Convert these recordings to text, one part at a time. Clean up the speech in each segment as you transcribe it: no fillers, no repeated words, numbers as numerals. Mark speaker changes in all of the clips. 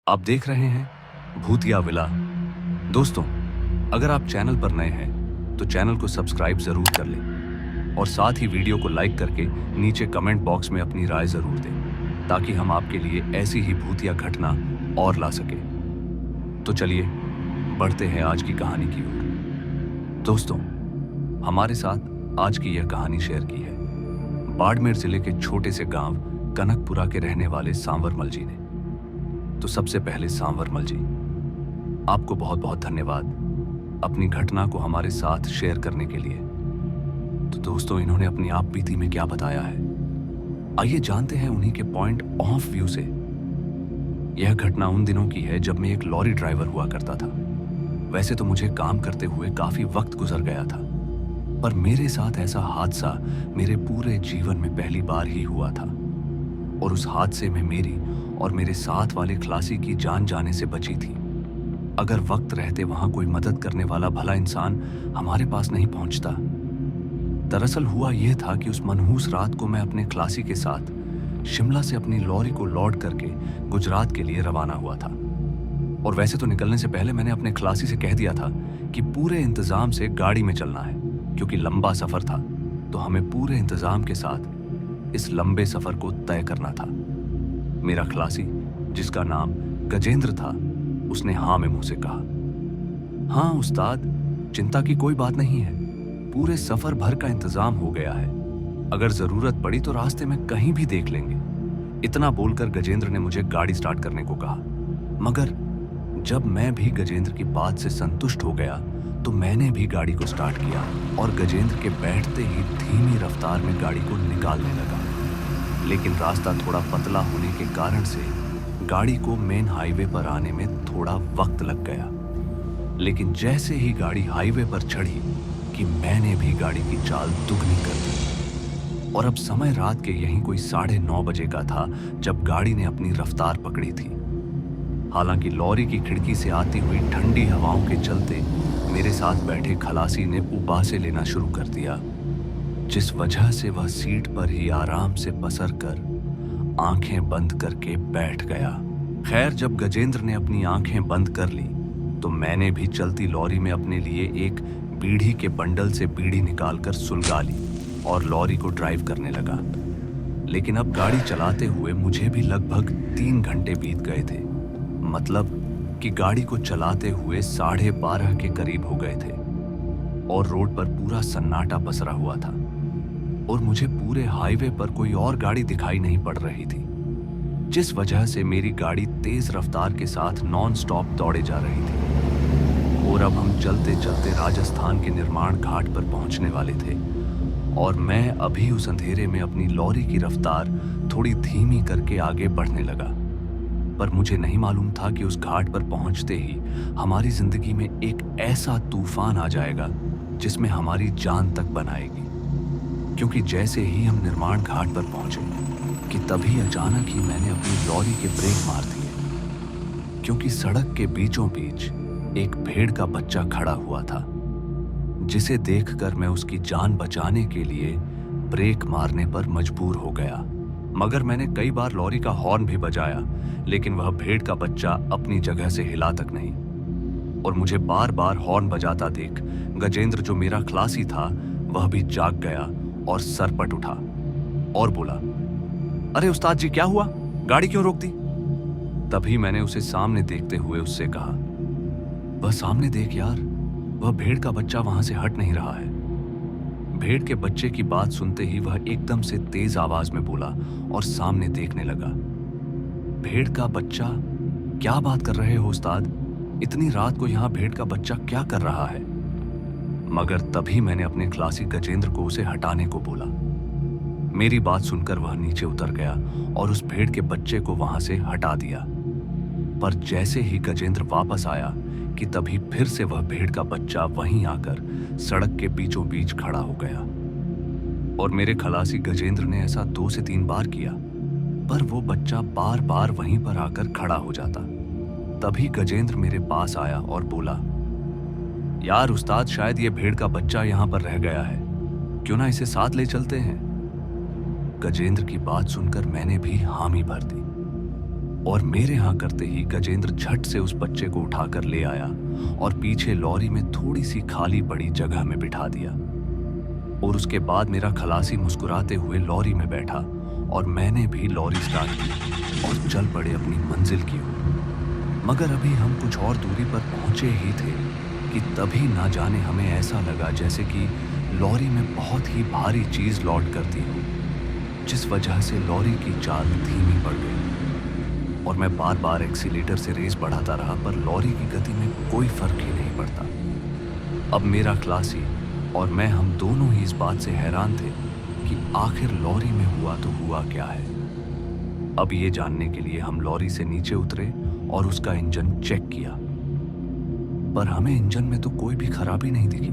Speaker 1: आप देख रहे हैं भूतिया विला। दोस्तों, अगर आप चैनल पर नए हैं तो चैनल को सब्सक्राइब जरूर कर लें और साथ ही वीडियो को लाइक करके नीचे कमेंट बॉक्स में अपनी राय जरूर दें ताकि हम आपके लिए ऐसी ही भूतिया घटना और ला सके। तो चलिए बढ़ते हैं आज की कहानी की ओर। दोस्तों, हमारे साथ आज की यह कहानी शेयर की है बाड़मेर जिले के छोटे से गांव कनकपुरा के रहने वाले सांवरमल जी ने। तो सबसे पहले सांवरमल जी, आपको बहुत बहुत धन्यवाद अपनी घटना को हमारे साथ शेयर करने के लिए। तो दोस्तों, इन्होंने अपनी आप बीती में क्या बताया है, आइए जानते हैं उन्हीं के पॉइंट ऑफ व्यू से। यह घटना उन दिनों की है जब मैं एक लॉरी ड्राइवर हुआ करता था। वैसे तो मुझे काम करते हुए काफी वक्त गुजर गया था, पर मेरे साथ ऐसा हादसा मेरे पूरे जीवन में पहली बार ही हुआ था। और उस हादसे में मेरी और मेरे साथ वाले खलासी की जान जाने से बची थी। अगर वक्त रहते वहां कोई मदद करने वाला भला इंसान हमारे पास नहीं पहुंचता। दरअसल हुआ यह था कि उस मनहूस रात को मैं अपने खलासी के साथ शिमला से अपनी लॉरी को लोड करके गुजरात के लिए रवाना हुआ था। और वैसे तो निकलने से पहले मैंने अपने खलासी से कह दिया था कि पूरे इंतजाम से गाड़ी में चलना है, क्योंकि लंबा सफर था तो हमें पूरे इंतजाम के साथ इस लंबे सफर को तय करना था। मेरा खलासी, जिसका नाम गजेंद्र था, उसने हाँ में मुंह से कहा, हाँ उस्ताद, चिंता की कोई बात नहीं है, पूरे सफर भर का इंतजाम हो गया है, अगर जरूरत पड़ी तो रास्ते में कहीं भी देख लेंगे। इतना बोलकर गजेंद्र ने मुझे गाड़ी स्टार्ट करने को कहा। मगर जब मैं भी गजेंद्र की बात से संतुष्ट हो गया तो मैंने भी गाड़ी को स्टार्ट किया और गजेंद्र के बैठते ही धीमी रफ्तार में गाड़ी को निकालने लगा। लेकिन रास्ता थोड़ा पतला होने के कारण से गाड़ी को मेन हाईवे पर आने में थोड़ा वक्त लग गया। लेकिन जैसे ही गाड़ी हाईवे पर चढ़ी कि मैंने भी गाड़ी की चाल दुगनी कर दी। और अब समय रात के यहीं कोई 9:30 बजे का था जब गाड़ी ने अपनी रफ्तार पकड़ी थी। हालांकि लॉरी की खिड़की से आती हुई ठंडी हवाओं के चलते मेरे साथ बैठे खलासी ने उबासे लेना शुरू कर दिया, जिस वजह से वह सीट पर ही आराम से पसर कर आंखें बंद करके बैठ गया। खैर, जब गजेंद्र ने अपनी आंखें बंद कर ली तो मैंने भी चलती लॉरी में अपने लिए एक बीड़ी के बंडल से बीड़ी निकालकर सुलगा ली और लॉरी को ड्राइव करने लगा। लेकिन अब गाड़ी चलाते हुए मुझे भी लगभग 3 घंटे बीत गए थे। मतलब कि गाड़ी को चलाते हुए 12:30 के करीब हो गए थे और रोड पर पूरा सन्नाटा पसरा हुआ था और मुझे पूरे हाईवे पर कोई और गाड़ी दिखाई नहीं पड़ रही थी, जिस वजह से मेरी गाड़ी तेज रफ्तार के साथ नॉन स्टॉप दौड़े जा रही थी। और अब हम चलते चलते राजस्थान के निर्माण घाट पर पहुंचने वाले थे और मैं अभी उस अंधेरे में अपनी लॉरी की रफ्तार थोड़ी धीमी करके आगे बढ़ने लगा। पर मुझे नहीं मालूम था कि उस घाट पर पहुंचते ही हमारी जिंदगी में एक ऐसा तूफान आ जाएगा जिसमें हमारी जान तक बनाएगी। क्योंकि जैसे ही हम निर्माण घाट पर पहुंचे कि तभी अचानक ही मैंने अपनी लॉरी के ब्रेक मार दिए, क्योंकि सड़क के बीचों बीच एक भेड़ का बच्चा खड़ा हुआ था, जिसे देखकर मैं उसकी जान बचाने के लिए ब्रेक मारने पर मजबूर हो गया। मगर मैंने कई बार लॉरी का हॉर्न भी बजाया, लेकिन वह भेड़ का बच्चा अपनी जगह से हिला तक नहीं। और मुझे बार बार हॉर्न बजाता देख गजेंद्र, जो मेरा खलासी था, वह भी जाग गया और सरपट उठा और बोला, अरे उस्ताद जी, क्या हुआ, गाड़ी क्यों रोक दी? तभी मैंने उसे सामने देखते हुए उससे कहा, वह सामने देख यार, वह भेड़ का बच्चा वहां से हट नहीं रहा है। भेड़ के बच्चे की बात सुनते ही वह एकदम से तेज आवाज में बोला और सामने देखने लगा। भेड़ का बच्चा? क्या बात कर रहे हो उस्ताद, इतनी रात को यहाँ भेड़ का बच्चा क्या कर रहा है? मगर तभी मैंने अपने खलासी गजेंद्र को उसे हटाने को बोला। मेरी बात सुनकर वह नीचे उतर गया और उस भेड़ के बच्चे को वहां से हटा दिया। पर जैसे ही गजेंद्र वापस आया कि तभी फिर से वह भेड़ का बच्चा वहीं आकर सड़क के बीचों बीच खड़ा हो गया। और मेरे खलासी गजेंद्र ने ऐसा 2 से 3 बार किया, पर वो बच्चा बार बार वहीं पर आकर खड़ा हो जाता। तभी गजेंद्र मेरे पास आया और बोला, यार उस्ताद, शायद ये भेड़ का बच्चा यहाँ पर रह गया है, क्यों ना इसे साथ ले चलते हैं? गजेंद्र की बात सुनकर मैंने भी हामी भर दी। और मेरे यहाँ करते ही गजेंद्र झट से उस बच्चे को उठाकर ले आया और पीछे लॉरी में थोड़ी सी खाली पड़ी जगह में बिठा दिया। और उसके बाद मेरा खलासी मुस्कुराते हुए लॉरी में बैठा और मैंने भी लॉरी स्टार्ट की और चल पड़े अपनी मंजिल की ओर। मगर अभी हम कुछ और दूरी पर पहुंचे ही थे कि तभी ना जाने हमें ऐसा लगा जैसे कि लॉरी में बहुत ही भारी चीज लौट करती हो, जिस वजह से लॉरी की चाल धीमी पड़ गई और मैं बार बार एक्सीलेटर से रेस बढ़ाता रहा, पर लॉरी की गति में कोई फर्क ही नहीं पड़ता। अब मेरा खलासी और मैं हम दोनों ही इस बात से हैरान थे कि आखिर लॉरी में हुआ तो हुआ क्या है। अब ये जानने के लिए हम लॉरी से नीचे उतरे और उसका इंजन चेक किया, पर हमें इंजन में तो कोई भी खराबी नहीं दिखी।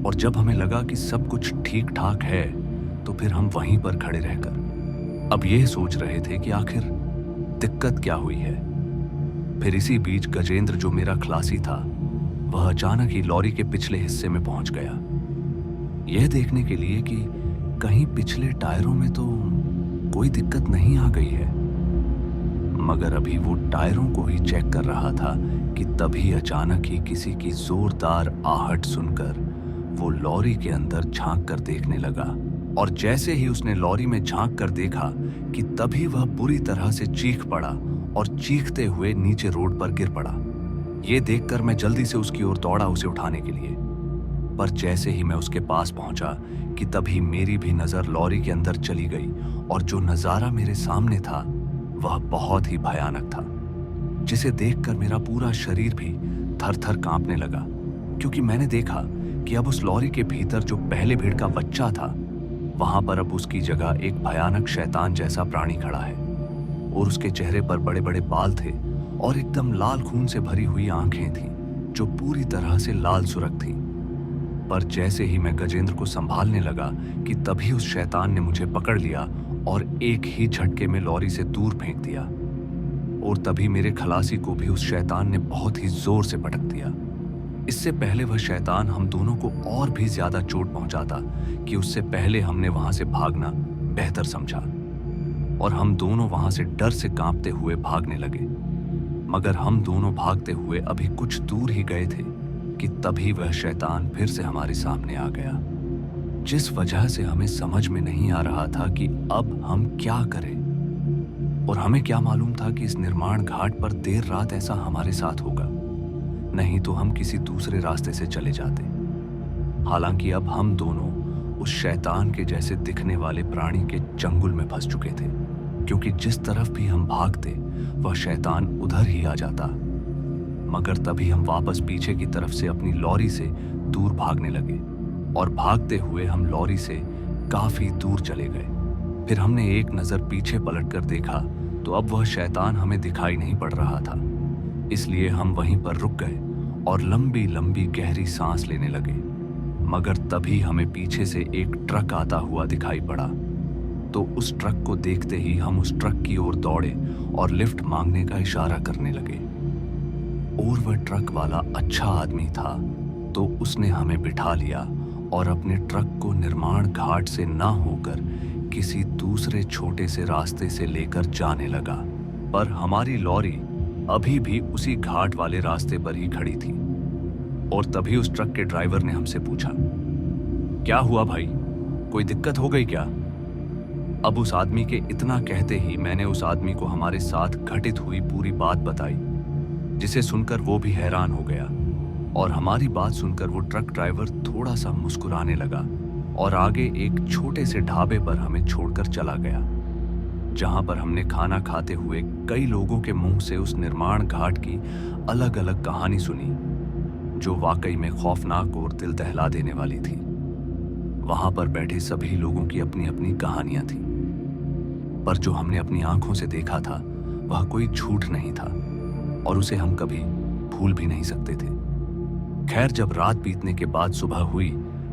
Speaker 1: और जब हमें लगा कि सब कुछ ठीक ठाक है तो फिर हम वहीं पर खड़े रहकर अब ये सोच रहे थे कि आखिर दिक्कत क्या हुई है। फिर इसी बीच गजेंद्र, जो मेरा खलासी था, वह अचानक ही लॉरी के पिछले हिस्से में पहुंच गया, यह देखने के लिए कि कहीं पिछले टायरों में तो कोई दिक्कत नहीं आ गई है। मगर अभी वो टायरों को ही चेक कर रहा था कि तभी अचानक ही किसी की जोरदार आहट सुनकर वो लॉरी के अंदर झांक कर देखने लगा। और जैसे ही उसने लॉरी में झांक कर देखा कि तभी वह बुरी तरह से चीख पड़ा और चीखते हुए नीचे रोड पर गिर पड़ा। ये देखकर मैं जल्दी से उसकी ओर दौड़ा उसे उठाने के लिए, पर जैसे ही मैं उसके पास पहुंचा कि तभी मेरी भी नजर लॉरी के अंदर चली गई और जो नजारा मेरे सामने था वह बहुत ही भयानक था, जिसे देखकर मेरा पूरा शरीर भी थर थर कांपने लगा, क्योंकि मैंने देखा कि अब उस लॉरी के भीतर जो पहले भीड़ का बच्चा था, वहां पर अब उसकी जगह एक भयानक शैतान जैसा प्राणी खड़ा है और उसके चेहरे पर बड़े बड़े बाल थे और एकदम लाल खून से भरी हुई आंखें थीं जो पूरी तरह से लाल सुर्ख थीं। पर जैसे ही मैं गजेंद्र को संभालने लगा कि तभी उस शैतान ने मुझे पकड़ लिया और एक ही झटके में लॉरी से दूर फेंक दिया। और तभी मेरे खलासी को भी उस शैतान ने बहुत ही जोर से पटक दिया। इससे पहले वह शैतान हम दोनों को और भी ज्यादा चोट पहुंचाता कि उससे पहले हमने वहां से भागना बेहतर समझा और हम दोनों वहां से डर से कांपते हुए भागने लगे। मगर हम दोनों भागते हुए अभी कुछ दूर ही गए थे कि तभी वह शैतान फिर से हमारे सामने आ गया, जिस वजह से हमें समझ में नहीं आ रहा था कि अब हम क्या करें। और हमें क्या मालूम था कि इस निर्माण घाट पर देर रात ऐसा हमारे साथ होगा, नहीं तो हम किसी दूसरे रास्ते से चले जाते। हालांकि अब हम दोनों उस शैतान के जैसे दिखने वाले प्राणी के चंगुल में फंस चुके थे, क्योंकि जिस तरफ भी हम भागते वह शैतान उधर ही आ जाता। मगर तभी हम वापस पीछे की तरफ से अपनी लॉरी से दूर भागने लगे और भागते हुए हम लॉरी से काफी दूर चले गए। फिर हमने एक नजर पीछे पलटकर देखा तो अब वह शैतान हमें दिखाई नहीं पड़ रहा था, इसलिए हम वहीं पर रुक गए और लंबी लंबी गहरी सांस लेने लगे। मगर तभी हमें पीछे से एक ट्रक आता हुआ दिखाई पड़ा, तो उस ट्रक को देखते ही हम उस ट्रक की ओर दौड़े और लिफ्ट मांगने का इशारा करने लगे। और वह ट्रक वाला अच्छा आदमी था, तो उसने हमें बिठा लिया और अपने ट्रक को निर्माण घाट से ना होकर किसी दूसरे छोटे से रास्ते से लेकर जाने लगा। पर हमारी लॉरी अभी भी उसी घाट वाले रास्ते पर ही खड़ी थी। और तभी उस ट्रक के ड्राइवर ने हमसे पूछा, क्या हुआ भाई, कोई दिक्कत हो गई क्या? अब उस आदमी के इतना कहते ही मैंने उस आदमी को हमारे साथ घटित हुई पूरी बात बताई, जिसे सुनकर वो भी हैरान हो गया। और हमारी बात सुनकर वो ट्रक ड्राइवर थोड़ा सा मुस्कुराने लगा और आगे एक छोटे से ढाबे पर हमें छोड़कर चला गया, जहां पर हमने खाना खाते हुए कई लोगों के मुंह से उस निर्माण घाट की अलग अलग कहानी सुनी, जो वाकई में खौफनाक और दिल दहला देने वाली थी। वहां पर बैठे सभी लोगों की अपनी अपनी कहानियां थीं, पर जो हमने अपनी आंखों से देखा था वह कोई झूठ नहीं था और उसे हम कभी भूल भी नहीं सकते थे। खैर, जब रात बीतने के बाद सुबह हुई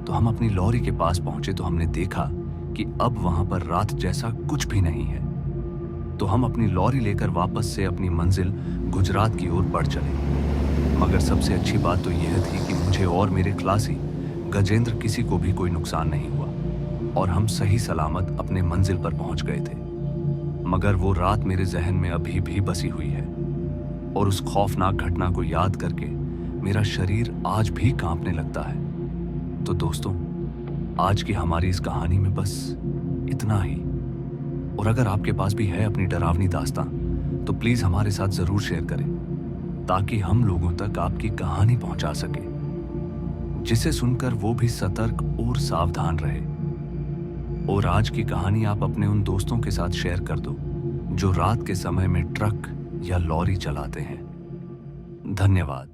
Speaker 1: तो हम अपनी लॉरी के पास पहुंचे तो हमने देखा कि अब वहां पर रात जैसा कुछ भी नहीं है। तो हम अपनी लॉरी लेकर वापस से अपनी मंजिल गुजरात की ओर बढ़ चले। मगर सबसे अच्छी बात तो यह थी कि मुझे और मेरे खलासी गजेंद्र किसी को भी कोई नुकसान नहीं हुआ और हम सही सलामत अपने मंजिल पर पहुंच गए थे। मगर वो रात मेरे जहन में अभी भी बसी हुई है और उस खौफनाक घटना को याद करके मेरा शरीर आज भी कांपने लगता है। तो दोस्तों, आज की हमारी इस कहानी में बस इतना ही। और अगर आपके पास भी है अपनी डरावनी दास्तां, तो प्लीज हमारे साथ जरूर शेयर करें, ताकि हम लोगों तक आपकी कहानी पहुंचा सके, जिसे सुनकर वो भी सतर्क और सावधान रहे। और आज की कहानी आप अपने उन दोस्तों के साथ शेयर कर दो जो रात के समय में ट्रक या लॉरी चलाते हैं। धन्यवाद।